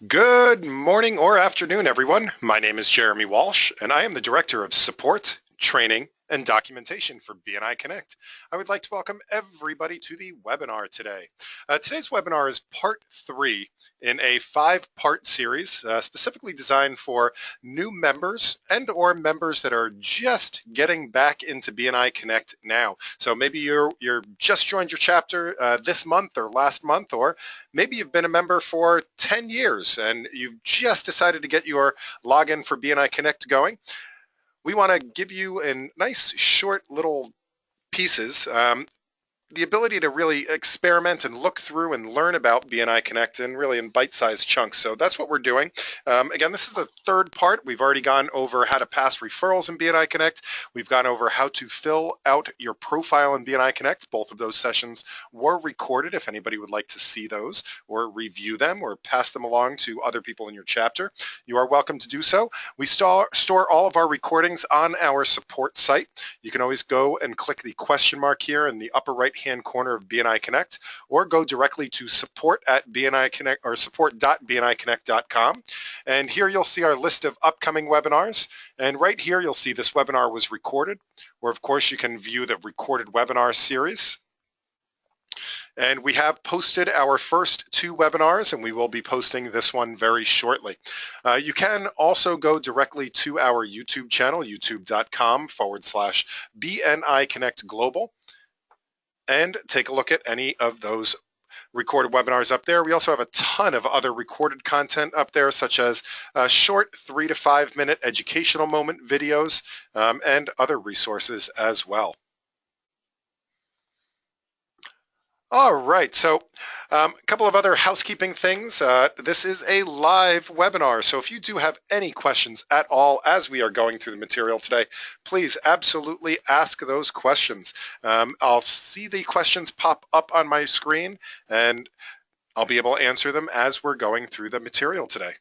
Good morning or afternoon, everyone. My name is Jeremy Walsh, and I am the Director of Support, Training, and Documentation for BNI Connect. I would like to welcome everybody to the webinar today. Today's webinar is part 3 in a 5-part series specifically designed for new members and or members that are just getting back into BNI Connect now. So maybe you're just joined your chapter this month or last month, or maybe you've been a member for 10 years and you've just decided to get your login for BNI Connect going. We want to give you a nice short little pieces, the ability to really experiment and look through and learn about BNI Connect and really in bite-sized chunks. So that's what we're doing. Again, this is the 3rd part. We've already gone over how to pass referrals in BNI Connect. We've gone over how to fill out your profile in BNI Connect. Both of those sessions were recorded if anybody would like to see those or review them or pass them along to other people in your chapter. You are welcome to do so. We store all of our recordings on our support site. You can always go and click the question mark here in the upper right-hand corner of BNI Connect, or go directly to support@BNI Connect or support.bniconnect.com. And here you'll see our list of upcoming webinars. And right here you'll see this webinar was recorded, where of course you can view the recorded webinar series. And we have posted our first 2 webinars, and we will be posting this one very shortly. You can also go directly to our YouTube channel, youtube.com/BNI Connect Global, and take a look at any of those recorded webinars up there. We also have a ton of other recorded content up there, such as short 3 to 5 minute educational moment videos and other resources as well. All right, so a couple of other housekeeping things. This is a live webinar, so if you do have any questions at all as we are going through the material today, please absolutely ask those questions. I'll see the questions pop up on my screen, and I'll be able to answer them as we're going through the material today.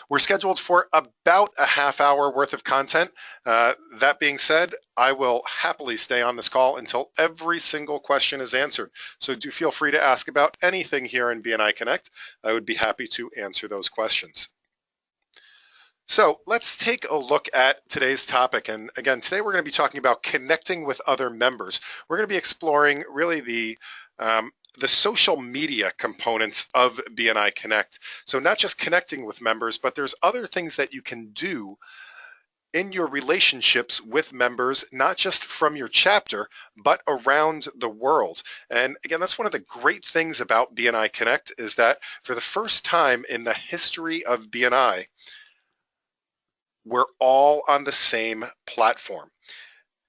We're scheduled for about a half hour worth of content. That being said, I will happily stay on this call until every single question is answered. So do feel free to ask about anything here in BNI Connect. I would be happy to answer those questions. So let's take a look at today's topic. And again, today we're going to be talking about connecting with other members. We're going to be exploring really the social media components of BNI Connect. So not just connecting with members, but there's other things that you can do in your relationships with members, not just from your chapter, but around the world. And again, that's one of the great things about BNI Connect is that for the first time in the history of BNI, we're all on the same platform.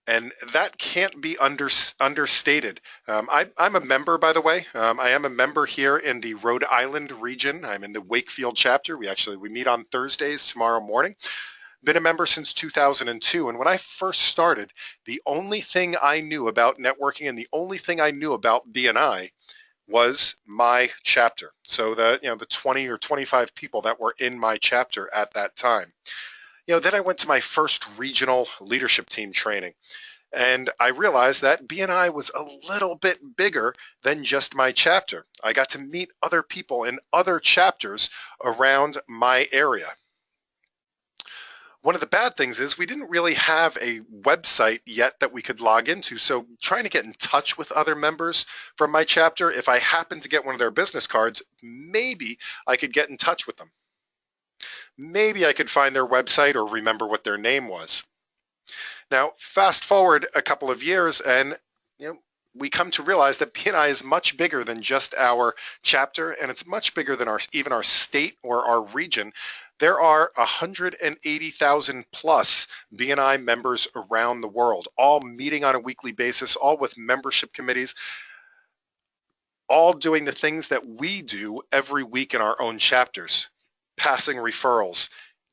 And that can't be understated. I'm a member, by the way. I am a member here in the Rhode Island region. I'm in the Wakefield chapter. We meet on Thursdays tomorrow morning. Been a member since 2002. And when I first started, the only thing I knew about networking and the only thing I knew about BNI was my chapter. So the 20 or 25 people that were in my chapter at that time. Then I went to my first regional leadership team training, and I realized that BNI was a little bit bigger than just my chapter. I got to meet other people in other chapters around my area. One of the bad things is we didn't really have a website yet that we could log into, so trying to get in touch with other members from my chapter, if I happened to get one of their business cards, maybe I could get in touch with them. Maybe I could find their website or remember what their name was. Now, fast forward a couple of years, and we come to realize that BNI is much bigger than just our chapter, and it's much bigger than even our state or our region. There are 180,000 plus BNI members around the world, all meeting on a weekly basis, all with membership committees, all doing the things that we do every week in our own chapters. Passing referrals,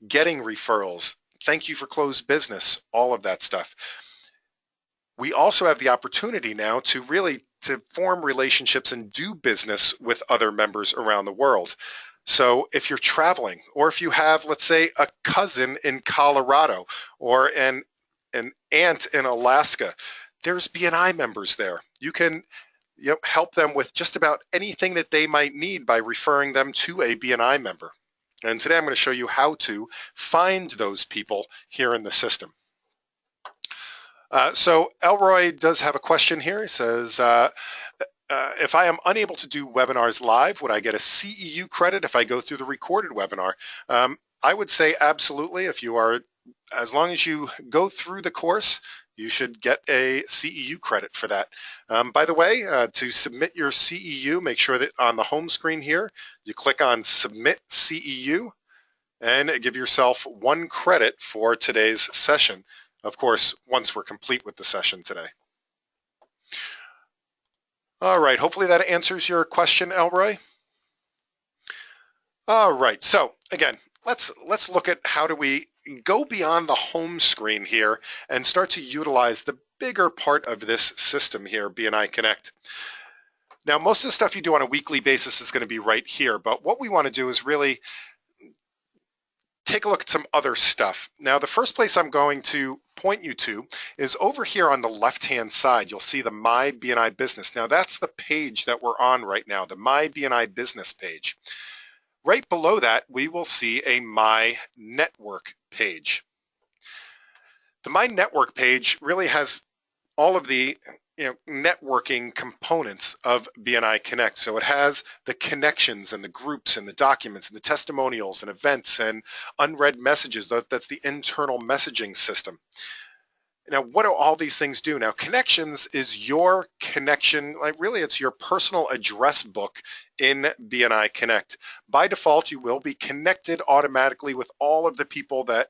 getting referrals, thank you for closed business, all of that stuff. We also have the opportunity now to form relationships and do business with other members around the world. So if you're traveling, or if you have, let's say, a cousin in Colorado or an aunt in Alaska, there's BNI members there. You can help them with just about anything that they might need by referring them to a BNI member. And today I'm going to show you how to find those people here in the system. So Elroy does have a question here. He says, if I am unable to do webinars live, would I get a CEU credit if I go through the recorded webinar? I would say absolutely. As long as you go through the course, you should get a CEU credit for that. By the way, to submit your CEU, make sure that on the home screen here, you click on Submit CEU and give yourself 1 credit for today's session. Of course, once we're complete with the session today. All right, hopefully that answers your question, Elroy. All right, so again, let's look at how do we go beyond the home screen here and start to utilize the bigger part of this system here, BNI Connect. Now, most of the stuff you do on a weekly basis is going to be right here, but what we want to do is really take a look at some other stuff. Now, the first place I'm going to point you to is over here on the left-hand side. You'll see the My BNI Business. Now, that's the page that we're on right now, the My BNI Business page. Right below that, we will see a My Network page. The My Network page really has all of the networking components of BNI Connect. So it has the connections and the groups and the documents and the testimonials and events and unread messages. That's the internal messaging system. Now, what do all these things do? Now, connections is your connection, like really it's your personal address book in BNI Connect. By default, you will be connected automatically with all of the people that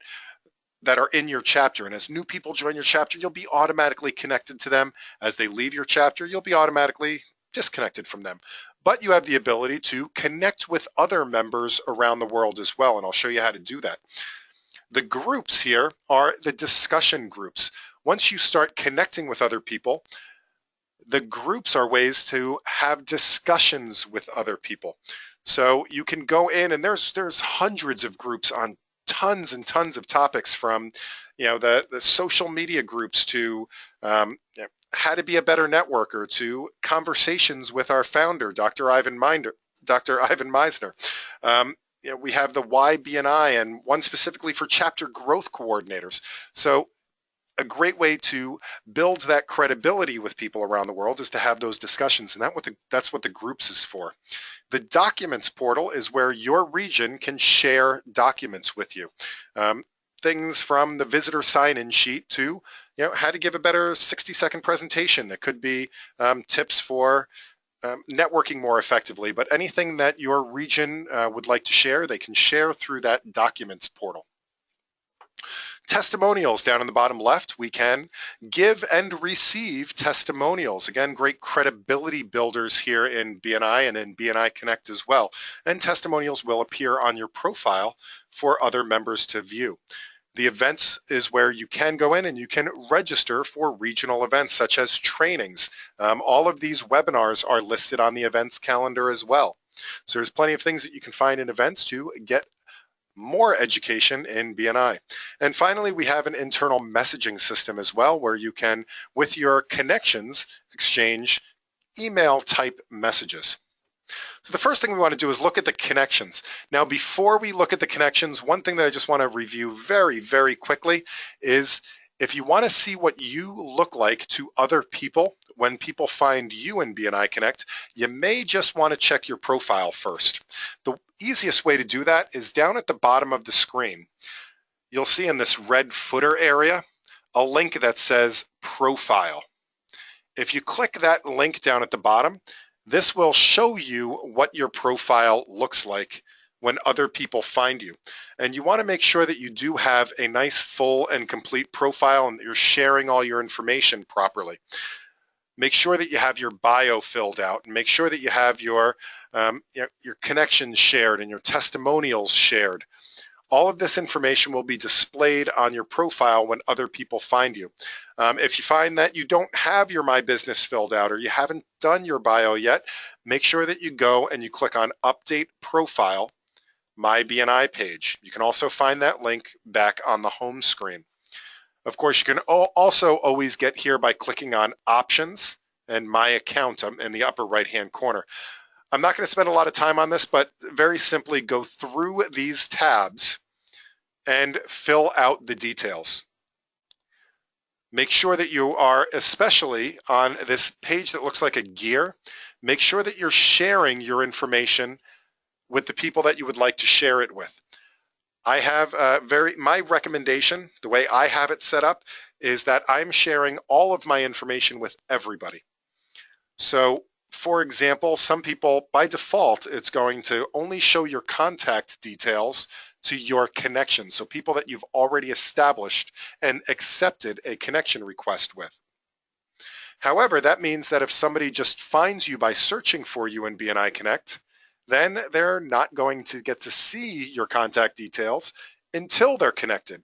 are in your chapter. And as new people join your chapter, you'll be automatically connected to them. As they leave your chapter, you'll be automatically disconnected from them. But you have the ability to connect with other members around the world as well, and I'll show you how to do that. The groups here are the discussion groups. Once you start connecting with other people, the groups are ways to have discussions with other people. So you can go in, and there's hundreds of groups on tons and tons of topics, from the social media groups to how to be a better networker, to conversations with our founder, Dr. Ivan Meisner. We have the Why BNI, and one specifically for chapter growth coordinators. So a great way to build that credibility with people around the world is to have those discussions, and that's what the groups is for. The documents portal is where your region can share documents with you. Things from the visitor sign-in sheet to how to give a better 60-second presentation. That could be tips for networking more effectively, but anything that your region would like to share, they can share through that documents portal. Testimonials down in the bottom left, we can give and receive testimonials. Again, great credibility builders here in BNI and in BNI Connect as well. And testimonials will appear on your profile for other members to view. The events is where you can go in and you can register for regional events such as trainings. All of these webinars are listed on the events calendar as well. So there's plenty of things that you can find in events to get more education in BNI. And finally, we have an internal messaging system as well, where you can, with your connections, exchange email type messages. So the first thing we want to do is look at the connections. Now, before we look at the connections, one thing that I just want to review very, very quickly is if you want to see what you look like to other people when people find you in BNI Connect, you may just want to check your profile first. The easiest way to do that is down at the bottom of the screen. You'll see in this red footer area a link that says Profile. If you click that link down at the bottom, this will show you what your profile looks like when other people find you. And you want to make sure that you do have a nice full and complete profile and that you're sharing all your information properly. Make sure that you have your bio filled out, and make sure that you have your connections shared and your testimonials shared. All of this information will be displayed on your profile when other people find you. If you find that you don't have your My Business filled out or you haven't done your bio yet, make sure that you go and you click on Update Profile, My BNI page. You can also find that link back on the home screen. Of course, you can also always get here by clicking on Options and my account in the upper right-hand corner. I'm not going to spend a lot of time on this, but very simply go through these tabs and fill out the details. Make sure that you are, especially on this page that looks like a gear, make sure that you're sharing your information with the people that you would like to share it with. I have my recommendation, the way I have it set up, is that I'm sharing all of my information with everybody. So, for example, some people, by default, it's going to only show your contact details to your connections, so people that you've already established and accepted a connection request with. However, that means that if somebody just finds you by searching for you in BNI Connect, then they're not going to get to see your contact details until they're connected.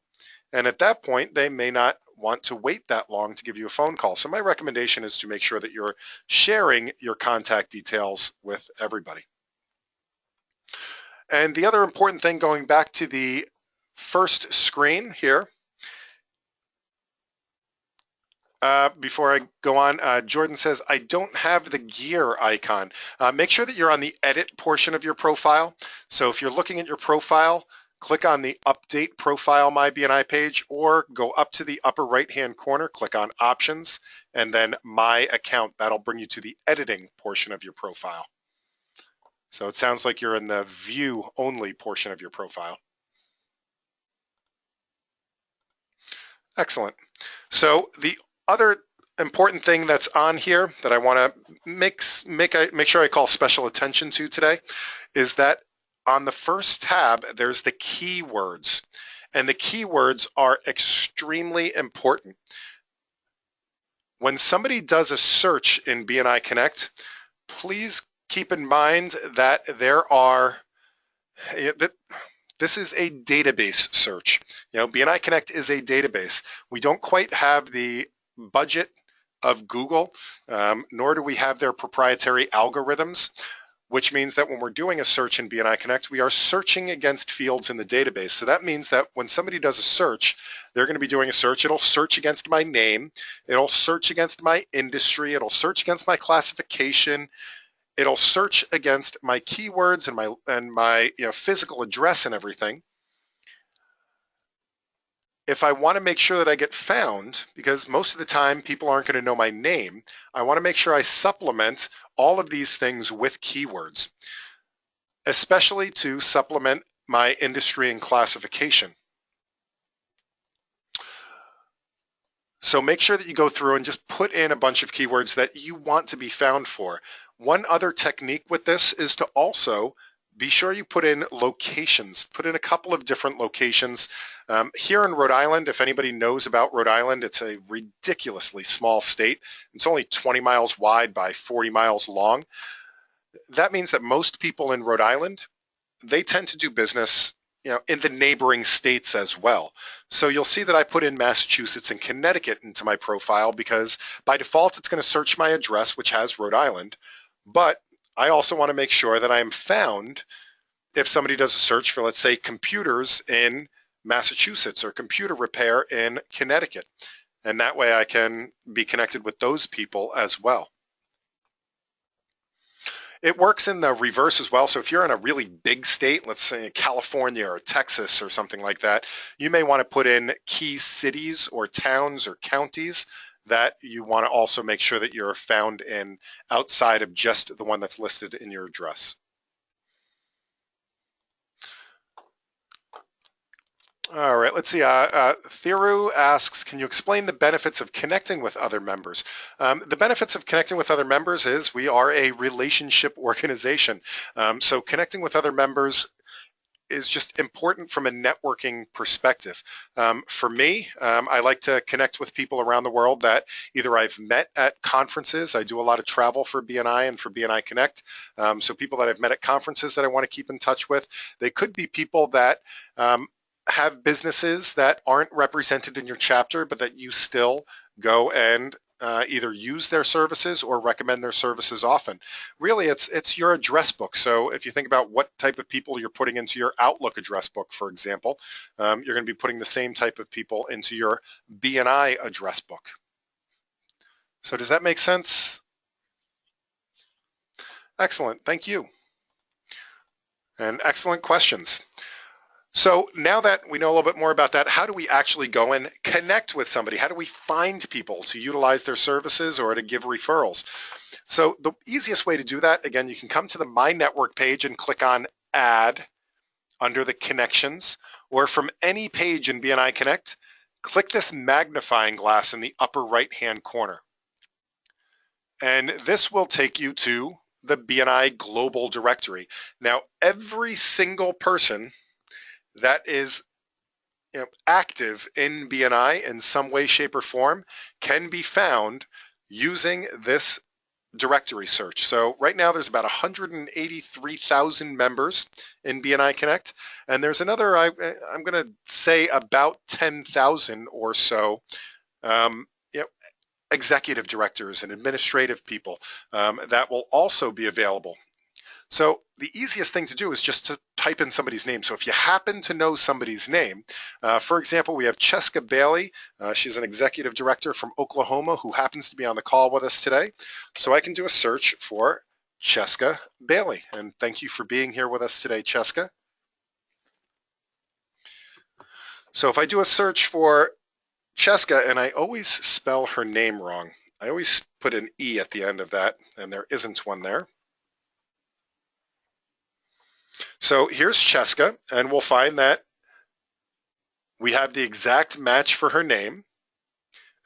And at that point, they may not want to wait that long to give you a phone call. So my recommendation is to make sure that you're sharing your contact details with everybody. And the other important thing, going back to the first screen here, before I go on, Jordan says, I don't have the gear icon. Make sure that you're on the edit portion of your profile. So if you're looking at your profile, click on the Update Profile My BNI page, or go up to the upper right-hand corner, click on Options, and then My Account. That'll bring you to the editing portion of your profile. So it sounds like you're in the View Only portion of your profile. Excellent. So the other important thing that's on here that I want to make sure I call special attention to today is that on the first tab, there's the keywords, and the keywords are extremely important. When somebody does a search in BNI Connect, please keep in mind that this is a database search. BNI Connect is a database. We don't quite have the budget of Google, nor do we have their proprietary algorithms, which means that when we're doing a search in BNI Connect, we are searching against fields in the database. So that means that when somebody does a search, they're going to be doing a search. It'll search against my name. It'll search against my industry. It'll search against my classification. It'll search against my keywords and my physical address and everything. If I want to make sure that I get found, because most of the time people aren't going to know my name, I want to make sure I supplement all of these things with keywords, especially to supplement my industry and classification. So make sure that you go through and just put in a bunch of keywords that you want to be found for. One other technique with this is to also be sure you put in locations. Put in a couple of different locations. Here in Rhode Island, if anybody knows about Rhode Island, it's a ridiculously small state. It's only 20 miles wide by 40 miles long. That means that most people in Rhode Island, they tend to do business in the neighboring states as well. So you'll see that I put in Massachusetts and Connecticut into my profile because by default, it's going to search my address, which has Rhode Island. But I also want to make sure that I am found if somebody does a search for, let's say, computers in Massachusetts or computer repair in Connecticut. And that way I can be connected with those people as well. It works in the reverse as well. So if you're in a really big state, let's say California or Texas or something like that, you may want to put in key cities or towns or counties that you want to also make sure that you're found in outside of just the one that's listed in your address. All right, let's see. Thiru asks, can you explain the benefits of connecting with other members? The benefits of connecting with other members is we are a relationship organization. So connecting with other members is just important from a networking perspective. For me, I like to connect with people around the world that either I've met at conferences. I do a lot of travel for BNI and for BNI Connect. So people that I've met at conferences that I want to keep in touch with. They could be people that have businesses that aren't represented in your chapter, but that you still go and either use their services or recommend their services often. Really, it's your address book. So if you think about what type of people you're putting into your Outlook address book, for example, you're going to be putting the same type of people into your BNI address book. So does that make sense, Excellent. Thank you. And excellent questions. So now that we know a little bit more about that, how do we actually go and connect with somebody? How do we find people to utilize their services or to give referrals? So the easiest way to do that, again, you can come to the My Network page and click on Add under the Connections, or from any page in BNI Connect, click this magnifying glass in the upper right-hand corner. And this will take you to the BNI Global Directory. Now, every single person that is active in BNI in some way, shape, or form can be found using this directory search. So right now there's about 183,000 members in BNI Connect, and there's another, I'm going to say about 10,000 or so executive directors and administrative people that will also be available. So the easiest thing to do is just to type in somebody's name. So if you happen to know somebody's name, for example, we have Cheska Bailey. She's an executive director from Oklahoma who happens to be on the call with us today. So I can do a search for Cheska Bailey. And thank you for being here with us today, Cheska. So if I do a search for Cheska, and I always spell her name wrong. I always put an E at the end of that, and there isn't one there. So here's Cheska, and we'll find that we have the exact match for her name,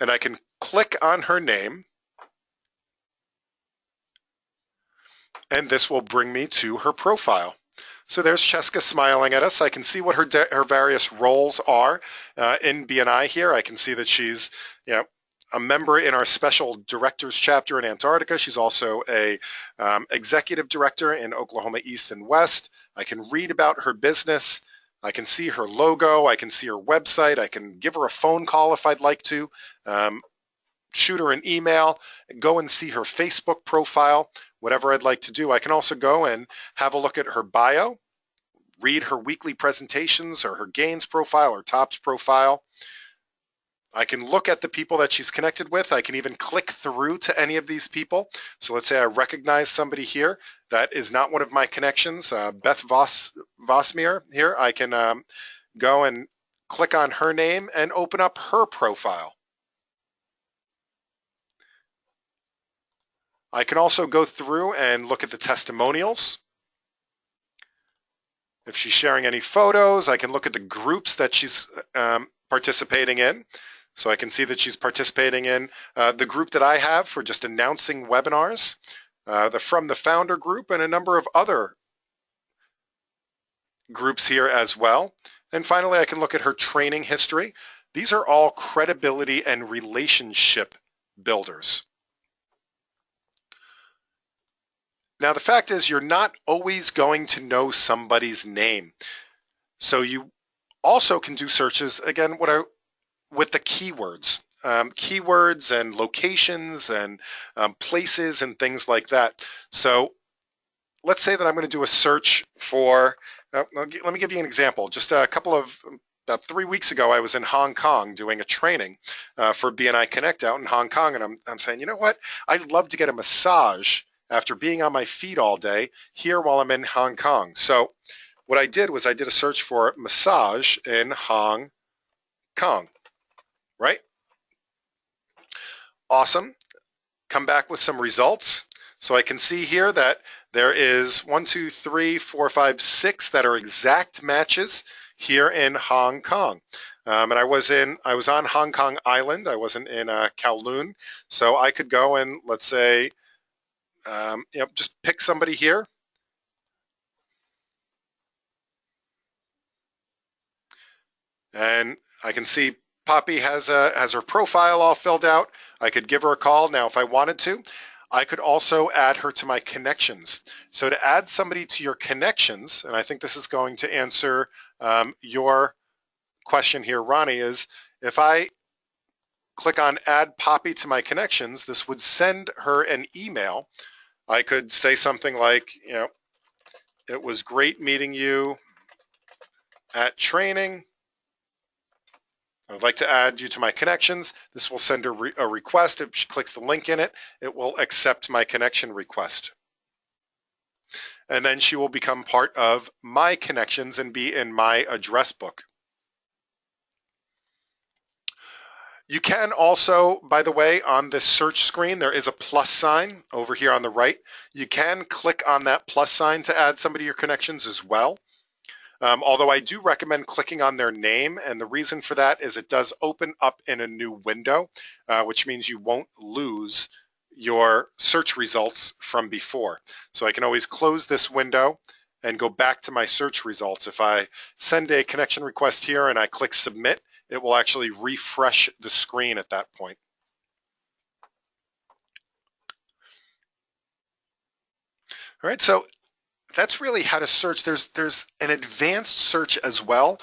and I can click on her name, and this will bring me to her profile. So there's Cheska smiling at us. I can see what her various roles are in BNI here. I can see that she's a member in our special directors chapter in Antarctica. She's also a executive director in Oklahoma East and West. I can read about her business. I can see her logo. I can see her website. I can give her a phone call if I'd like to, shoot her an email, go and see her Facebook profile, whatever I'd like to do. I can also go and have a look at her bio, read her weekly presentations or her gains profile or tops profile. I can look at the people that she's connected with. I can even click through to any of these people. So let's say I recognize somebody here that is not one of my connections, Beth Vosmere here. I can go and click on her name and open up her profile. I can also go through and look at the testimonials. If she's sharing any photos, I can look at the groups that she's participating in. So I can see that she's participating in the group that I have for just announcing webinars, from the founder group, and a number of other groups here as well. And finally, I can look at her training history. These are all credibility and relationship builders. Now, the fact is you're not always going to know somebody's name. So you also can do searches, again, with the keywords. Keywords and locations and places and things like that. So let's say that I'm going to do a search for, let me give you an example. Just about 3 weeks ago, I was in Hong Kong doing a training for BNI Connect out in Hong Kong, and I'm saying, you know what? I'd love to get a massage after being on my feet all day here while I'm in Hong Kong. So what I did was I did a search for massage in Hong Kong, right? Awesome. Come back with some results. So I can see here that there is 1, 2, 3, 4, 5, 6 that are exact matches here in Hong Kong. And I was on Hong Kong Island. I wasn't in Kowloon. So I could go and, let's say, just pick somebody here. And I can see Poppy has her profile all filled out. I could give her a call. Now, if I wanted to, I could also add her to my connections. So to add somebody to your connections, and I think this is going to answer your question here, Ronnie, is if I click on add Poppy to my connections, this would send her an email. I could say something like, it was great meeting you at training. I would like to add you to my connections. This will send her a request. If she clicks the link in it, it will accept my connection request. and then she will become part of my connections and be in my address book. You can also, by the way, on this search screen, there is a plus sign over here on the right. You can click on that plus sign to add somebody to your connections as well. Although I do recommend clicking on their name, and the reason for that is it does open up in a new window, which means you won't lose your search results from before. So I can always close this window and go back to my search results. If I send a connection request here and I click submit, it will actually refresh the screen at that point. All right, so that's really how to search. There's an advanced search as well,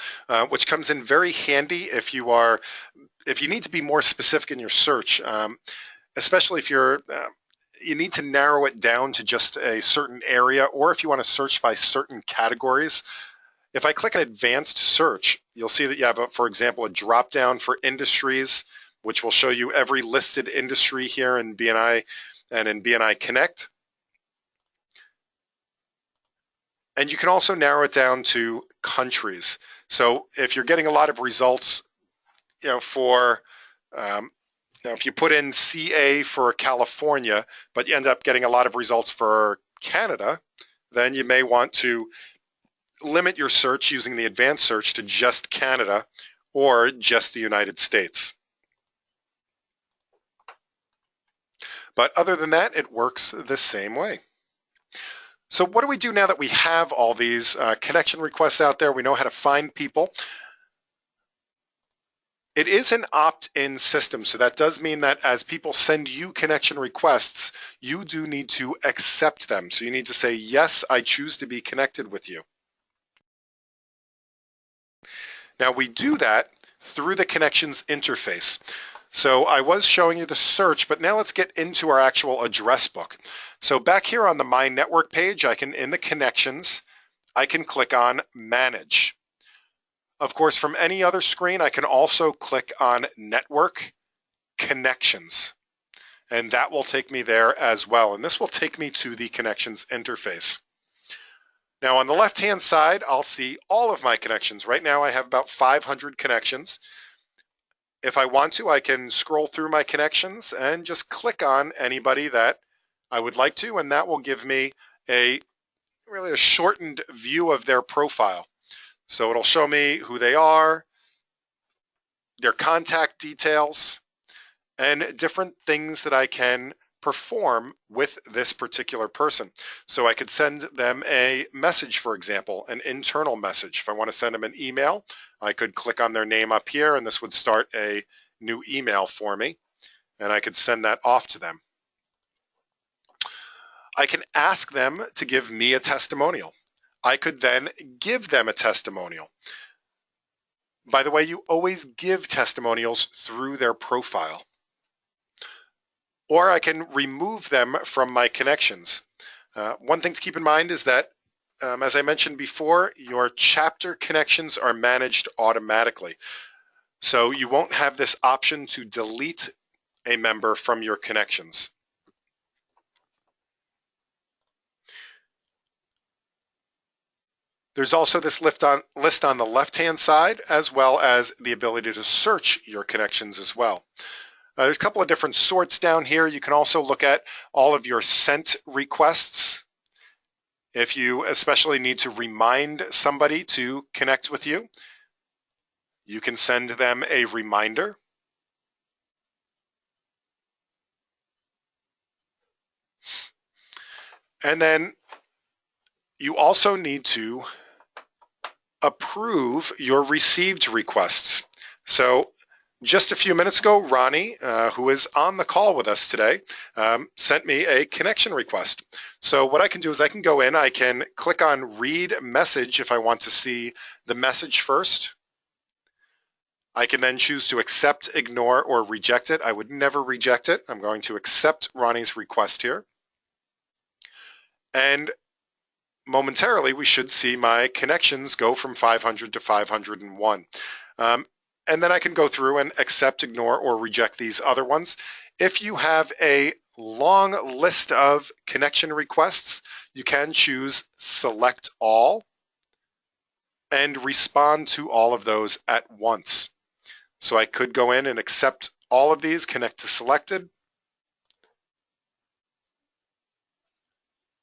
which comes in very handy if you need to be more specific in your search, especially if you need to narrow it down to just a certain area, or if you want to search by certain categories. If I click on advanced search, you'll see that you have, for example, a drop down for industries, which will show you every listed industry here in BNI and in BNI Connect. And you can also narrow it down to countries. So if you're getting a lot of results, if you put in CA for California, but you end up getting a lot of results for Canada, then you may want to limit your search using the advanced search to just Canada or just the United States. But other than that, it works the same way. So what do we do now that we have all these connection requests out there? We know how to find people. It is an opt-in system, so that does mean that as people send you connection requests, you do need to accept them. So you need to say, yes, I choose to be connected with you. Now we do that through the connections interface. So I was showing you the search, but now let's get into our actual address book. So back here on the My Network page, in the connections, I can click on Manage. Of course, from any other screen, I can also click on Network Connections, and that will take me there as well. And this will take me to the connections interface. Now on the left-hand side, I'll see all of my connections. Right now I have about 500 connections. If I want to, I can scroll through my connections and just click on anybody that I would like to, and that will give me really a shortened view of their profile. So it'll show me who they are, their contact details, and different things that I can perform with this particular person. So I could send them a message, for example, an internal message. If I want to send them an email, I could click on their name up here and this would start a new email for me, and I could send that off to them. I can ask them to give me a testimonial. I could then give them a testimonial. By the way, you always give testimonials through their profile. Or I can remove them from my connections. One thing to keep in mind is that, as I mentioned before, your chapter connections are managed automatically. So you won't have this option to delete a member from your connections. There's also this list on the left-hand side, as well as the ability to search your connections as well. There's a couple of different sorts down here. You can also look at all of your sent requests. If you especially need to remind somebody to connect with you, you can send them a reminder. And then you also need to approve your received requests. So just a few minutes ago, Ronnie, who is on the call with us today, sent me a connection request. So what I can do is I can go in, I can click on read message if I want to see the message first. I can then choose to accept, ignore, or reject it. I would never reject it. I'm going to accept Ronnie's request here. And momentarily, we should see my connections go from 500 to 501. And then I can go through and accept, ignore, or reject these other ones. If you have a long list of connection requests, you can choose select all and respond to all of those at once. So I could go in and accept all of these, connect to selected,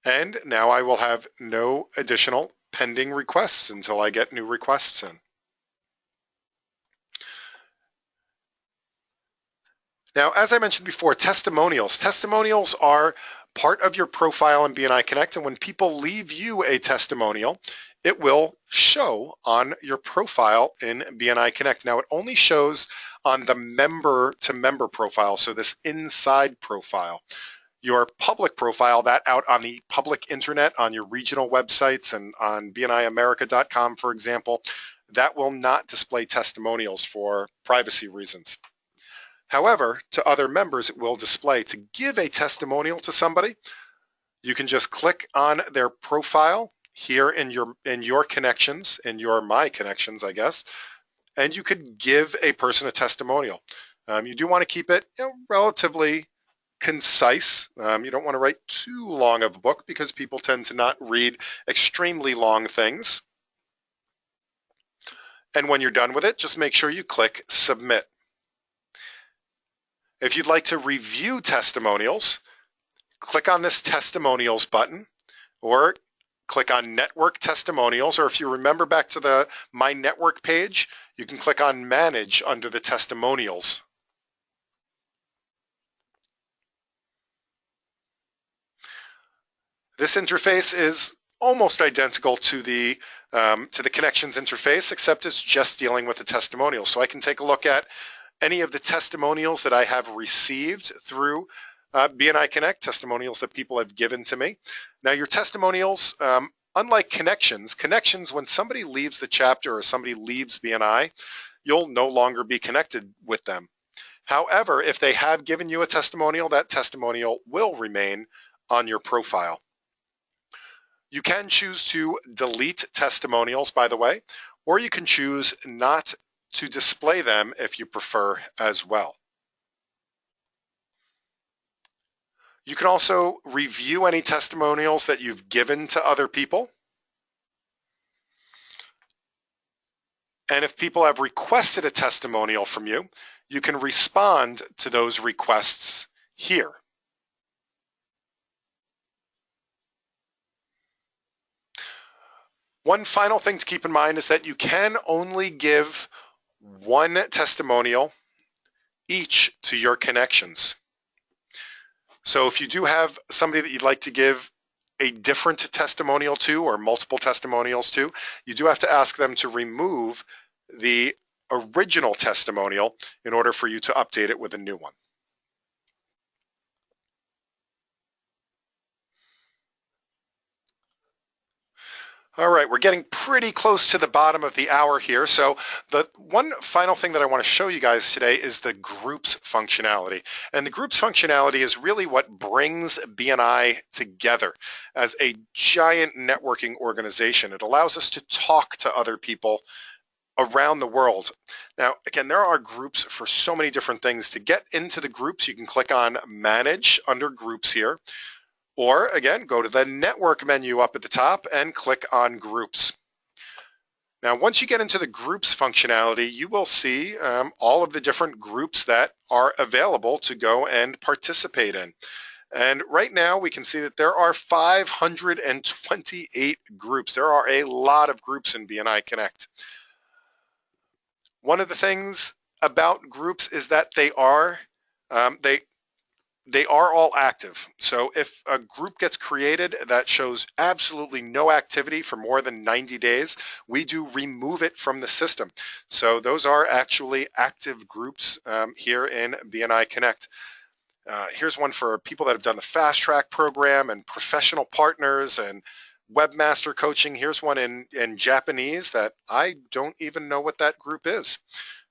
and now I will have no additional pending requests until I get new requests in. Now, as I mentioned before, testimonials. Testimonials are part of your profile in BNI Connect, and when people leave you a testimonial, it will show on your profile in BNI Connect. Now, it only shows on the member-to-member profile, so this inside profile. Your public profile, that out on the public internet, on your regional websites and on bniamerica.com, for example, that will not display testimonials for privacy reasons. However, to other members, it will display. To give a testimonial to somebody, you can just click on their profile here in your connections, in your My Connections, I guess, and you could give a person a testimonial. You do want to keep it relatively concise. You don't want to write too long of a book because people tend to not read extremely long things. And when you're done with it, just make sure you click Submit. If you'd like to review testimonials, click on this Testimonials button or click on Network Testimonials, or if you remember back to the My Network page, you can click on Manage under the Testimonials. This interface is almost identical to the Connections interface, except it's just dealing with the testimonials. So I can take a look at any of the testimonials that I have received through BNI Connect, testimonials that people have given to me. Now your testimonials, unlike Connections, when somebody leaves the chapter or somebody leaves BNI, you'll no longer be connected with them. However, if they have given you a testimonial, that testimonial will remain on your profile. You can choose to delete testimonials, by the way, or you can choose not to display them if you prefer as well. You can also review any testimonials that you've given to other people. And if people have requested a testimonial from you, you can respond to those requests here. One final thing to keep in mind is that you can only give one testimonial each to your connections. So if you do have somebody that you'd like to give a different testimonial to or multiple testimonials to, you do have to ask them to remove the original testimonial in order for you to update it with a new one. All right, we're getting pretty close to the bottom of the hour here. So the one final thing that I want to show you guys today is the groups functionality. And the groups functionality is really what brings BNI together as a giant networking organization. It allows us to talk to other people around the world. Now, again, there are groups for so many different things. To get into the groups, you can click on Manage under Groups here. Or again, go to the network menu up at the top and click on groups. Now, once you get into the groups functionality, you will see all of the different groups that are available to go and participate in. And right now we can see that there are 528 groups. There are a lot of groups in BNI Connect. One of the things about groups is that they are all active. So if a group gets created that shows absolutely no activity for more than 90 days, we do remove it from the system. So those are actually active groups here in BNI Connect. Here's one for people that have done the Fast Track program and professional partners and webmaster coaching. Here's one in Japanese that I don't even know what that group is.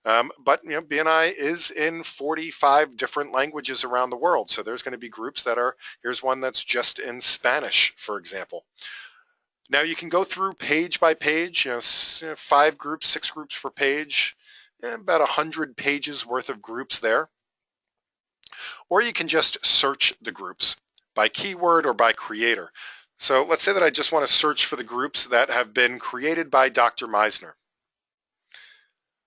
But BNI is in 45 different languages around the world. So there's going to be groups that are, here's one that's just in Spanish, for example. Now you can go through page by page, 5 groups, 6 groups per page, about 100 pages worth of groups there. Or you can just search the groups by keyword or by creator. So let's say that I just want to search for the groups that have been created by Dr. Meisner.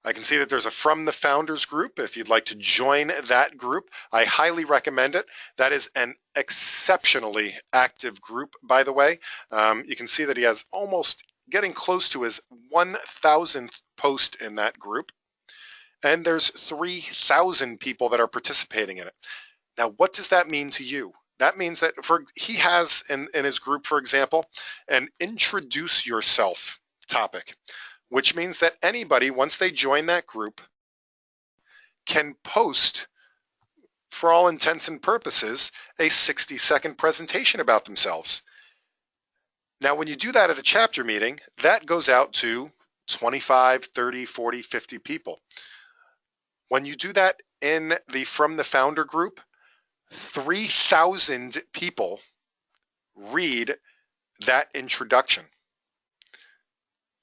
I can see that there's a From the Founders group. If you'd like to join that group, I highly recommend it. That is an exceptionally active group, by the way. You can see that he has almost getting close to his 1,000th post in that group. And there's 3,000 people that are participating in it. Now, what does that mean to you? That means that he has in his group, for example, an introduce yourself topic, which means that anybody, once they join that group, can post, for all intents and purposes, a 60-second presentation about themselves. Now, when you do that at a chapter meeting, that goes out to 25, 30, 40, 50 people. When you do that in the From the Founder group, 3,000 people read that introduction.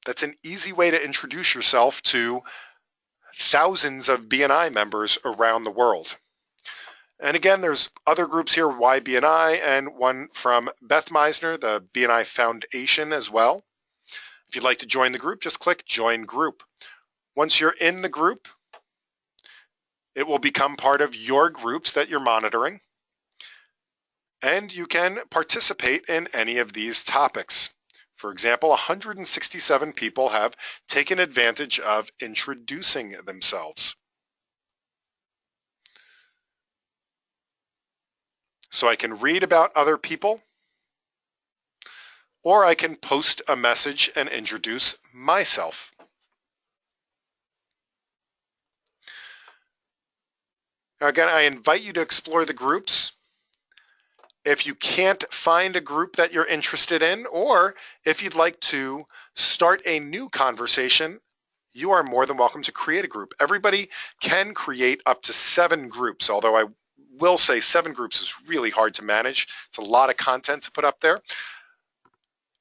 That's an easy way to introduce yourself to thousands of BNI members around the world. And again, there's other groups here, Why BNI, and one from Beth Meisner, the BNI Foundation as well. If you'd like to join the group, just click Join Group. Once you're in the group, it will become part of your groups that you're monitoring, and you can participate in any of these topics. For example, 167 people have taken advantage of introducing themselves. So I can read about other people, or I can post a message and introduce myself. Now again, I invite you to explore the groups. If you can't find a group that you're interested in, or if you'd like to start a new conversation, you are more than welcome to create a group. Everybody can create up to 7 groups, although I will say 7 groups is really hard to manage. It's a lot of content to put up there,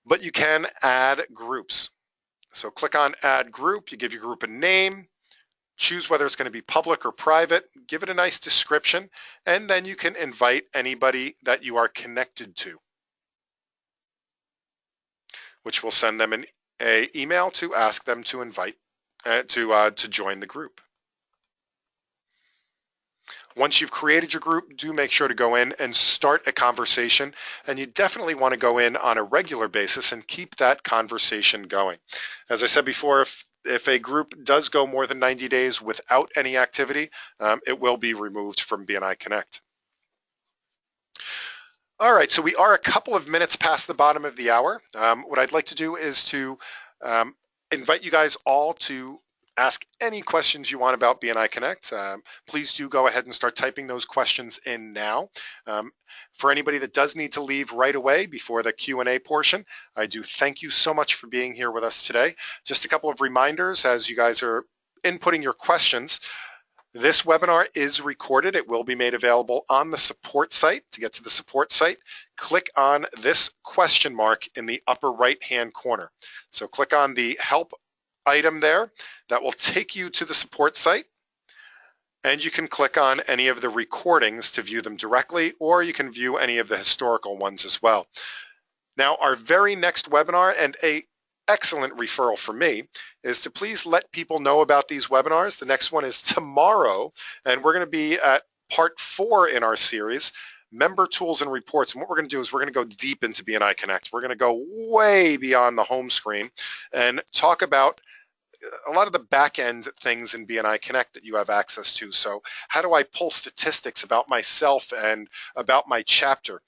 but you can add groups. So click on Add Group, you give your group a name, choose whether it's going to be public or private, give it a nice description, and then you can invite anybody that you are connected to, which will send them an email to ask them to invite to join the group. Once you've created your group, do make sure to go in and start a conversation, and you definitely want to go in on a regular basis and keep that conversation going. As I said before, if a group does go more than 90 days without any activity, it will be removed from BNI Connect. All right, so we are a couple of minutes past the bottom of the hour. What I'd like to do is to invite you guys all to ask any questions you want about BNI Connect. Please do go ahead and start typing those questions in now. For anybody that does need to leave right away before the Q&A portion, I do thank you so much for being here with us today. Just a couple of reminders as you guys are inputting your questions. This webinar is recorded. It will be made available on the support site. To get to the support site, click on this question mark in the upper right-hand corner. So click on the help item there. That will take you to the support site. And you can click on any of the recordings to view them directly, or you can view any of the historical ones as well. Now, our very next webinar, and an excellent referral for me, is to please let people know about these webinars. The next one is tomorrow, and we're going to be at part 4 in our series, Member Tools and Reports. And what we're going to do is we're going to go deep into BNI Connect. We're going to go way beyond the home screen and talk about a lot of the back-end things in BNI Connect that you have access to. So how do I pull statistics about myself and about my chapter?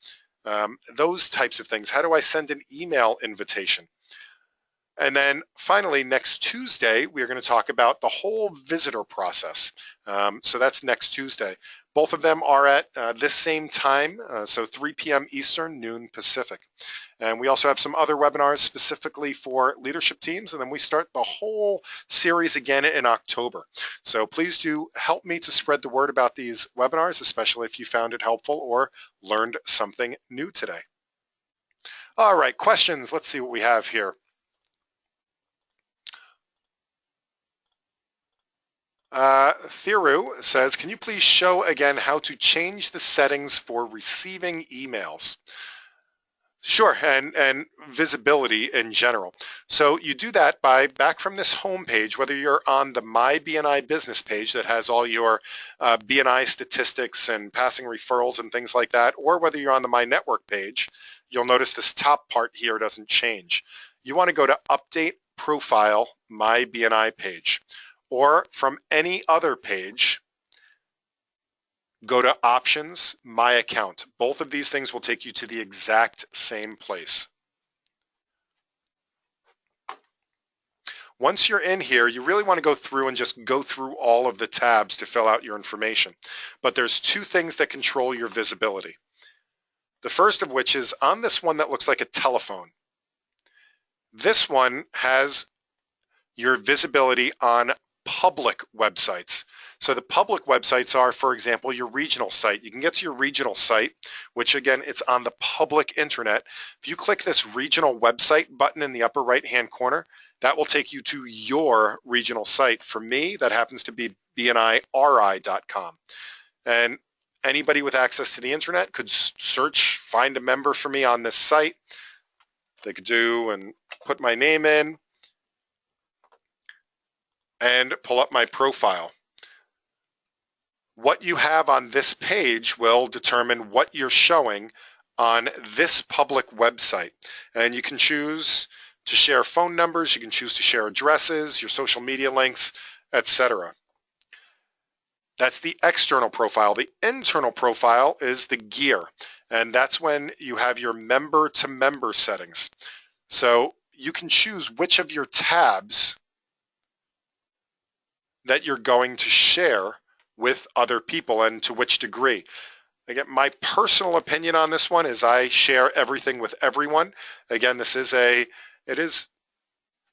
Those types of things. How do I send an email invitation? And then finally, next Tuesday, we are going to talk about the whole visitor process. So that's next Tuesday. Both of them are at this same time, so 3 p.m. Eastern, noon Pacific. And we also have some other webinars specifically for leadership teams, and then we start the whole series again in October. So please do help me to spread the word about these webinars, especially if you found it helpful or learned something new today. All right, questions. Let's see what we have here. Thiru says, can you please show again how to change the settings for receiving emails? Sure, and visibility in general. So you do that by back from this home page, whether you're on the My BNI business page that has all your BNI statistics and passing referrals and things like that, or whether you're on the My Network page, you'll notice this top part here doesn't change. You want to go to Update Profile My BNI page, or from any other page, go to Options, My Account. Both of these things will take you to the exact same place. Once you're in here, you really want to go through and just go through all of the tabs to fill out your information. But there's two things that control your visibility. The first of which is on this one that looks like a telephone. This one has your visibility on public websites. So the public websites are, for example, your regional site. You can get to your regional site, which again, it's on the public internet. If you click this regional website button in the upper right-hand corner, that will take you to your regional site. For me, that happens to be bniri.com. And anybody with access to the internet could search, find a member for me on this site. They could do and put my name in and pull up my profile. What you have on this page will determine what you're showing on this public website. And you can choose to share phone numbers, you can choose to share addresses, your social media links, etc. That's the external profile. The internal profile is the gear, and that's when you have your member-to-member settings. So you can choose which of your tabs that you're going to share with other people and to which degree. Again, my personal opinion on this one is I share everything with everyone. Again, it is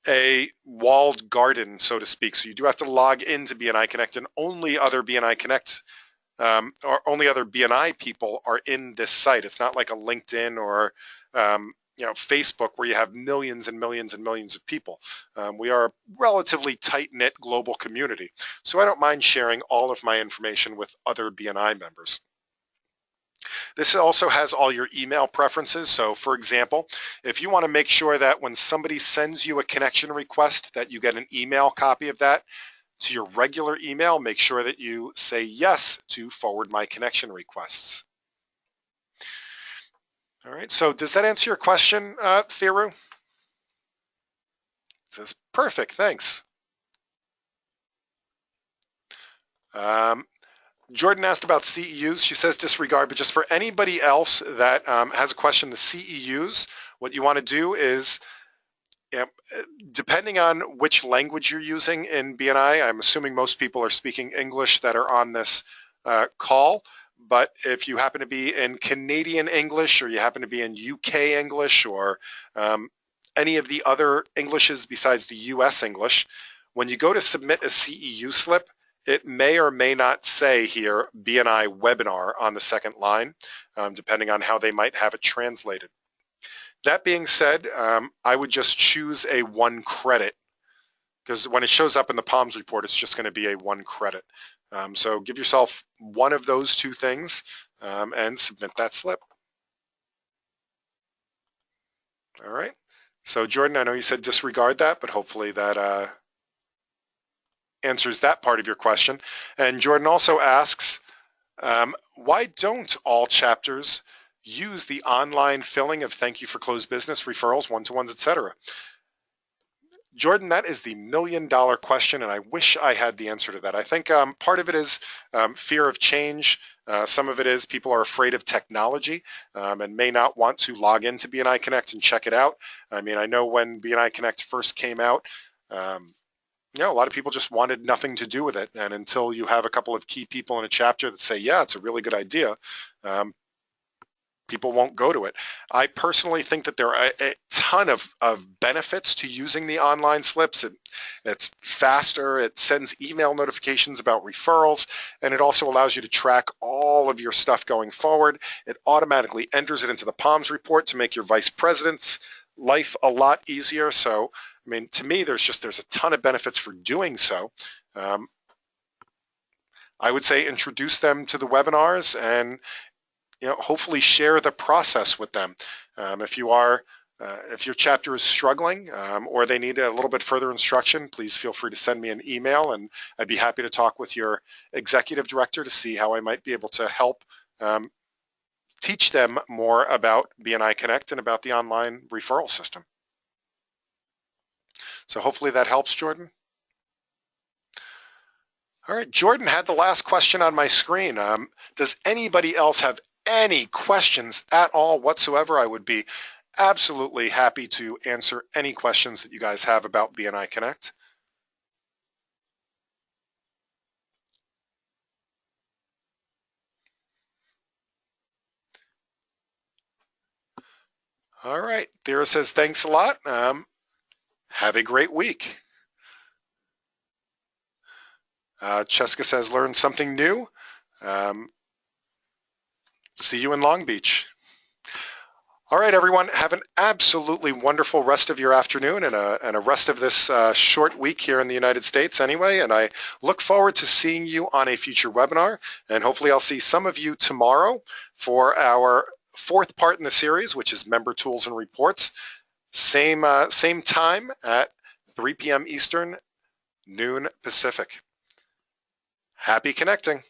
a walled garden, so to speak. So you do have to log into BNI Connect, and only other BNI Connect or only other BNI people are in this site. It's not like a LinkedIn or Facebook where you have millions and millions and millions of people. We are a relatively tight-knit global community. So I don't mind sharing all of my information with other BNI members. This also has all your email preferences. So for example, if you want to make sure that when somebody sends you a connection request that you get an email copy of that to your regular email, make sure that you say yes to forward my connection requests. All right, so does that answer your question, Thiru? It says, perfect, thanks. Jordan asked about CEUs. She says disregard, but just for anybody else that has a question, the CEUs, what you want to do is, depending on which language you're using in BNI, I'm assuming most people are speaking English that are on this call, but if you happen to be in Canadian English or you happen to be in UK English or any of the other Englishes besides the US English, when you go to submit a CEU slip, it may or may not say here BNI webinar on the second line, depending on how they might have it translated. That being said, I would just choose a 1 credit because when it shows up in the POMS report, it's just going to be a 1 credit. So give yourself one of those two things and submit that slip. All right. So Jordan, I know you said disregard that, but hopefully that answers that part of your question. And Jordan also asks, why don't all chapters use the online filling of thank you for closed business, referrals, one-to-ones, etc.? Jordan, that is the million-dollar question, and I wish I had the answer to that. I think part of it is fear of change. Some of it is people are afraid of technology and may not want to log into BNI Connect and check it out. I mean, I know when BNI Connect first came out, a lot of people just wanted nothing to do with it. And until you have a couple of key people in a chapter that say, yeah, it's a really good idea, people won't go to it. I personally think that there are a ton of benefits to using the online slips. It's faster, it sends email notifications about referrals, and it also allows you to track all of your stuff going forward. It automatically enters it into the POMS report to make your vice president's life a lot easier. So, I mean, to me, there's a ton of benefits for doing so. I would say introduce them to the webinars, and hopefully share the process with them. If your chapter is struggling or they need a little bit further instruction, please feel free to send me an email, and I'd be happy to talk with your executive director to see how I might be able to help teach them more about BNI Connect and about the online referral system. So hopefully that helps, Jordan. All right, Jordan had the last question on my screen. Does anybody else have any questions at all whatsoever? I would be absolutely happy to answer any questions that you guys have about BNI Connect. All right, Thera says thanks a lot. Have a great week. Cheska says learn something new. See you in Long Beach. All right, everyone, have an absolutely wonderful rest of your afternoon and a rest of this short week here in the United States anyway, and I look forward to seeing you on a future webinar, and hopefully I'll see some of you tomorrow for our fourth part in the series, which is Member Tools and Reports. Same time at 3 p.m. Eastern, noon Pacific. Happy connecting.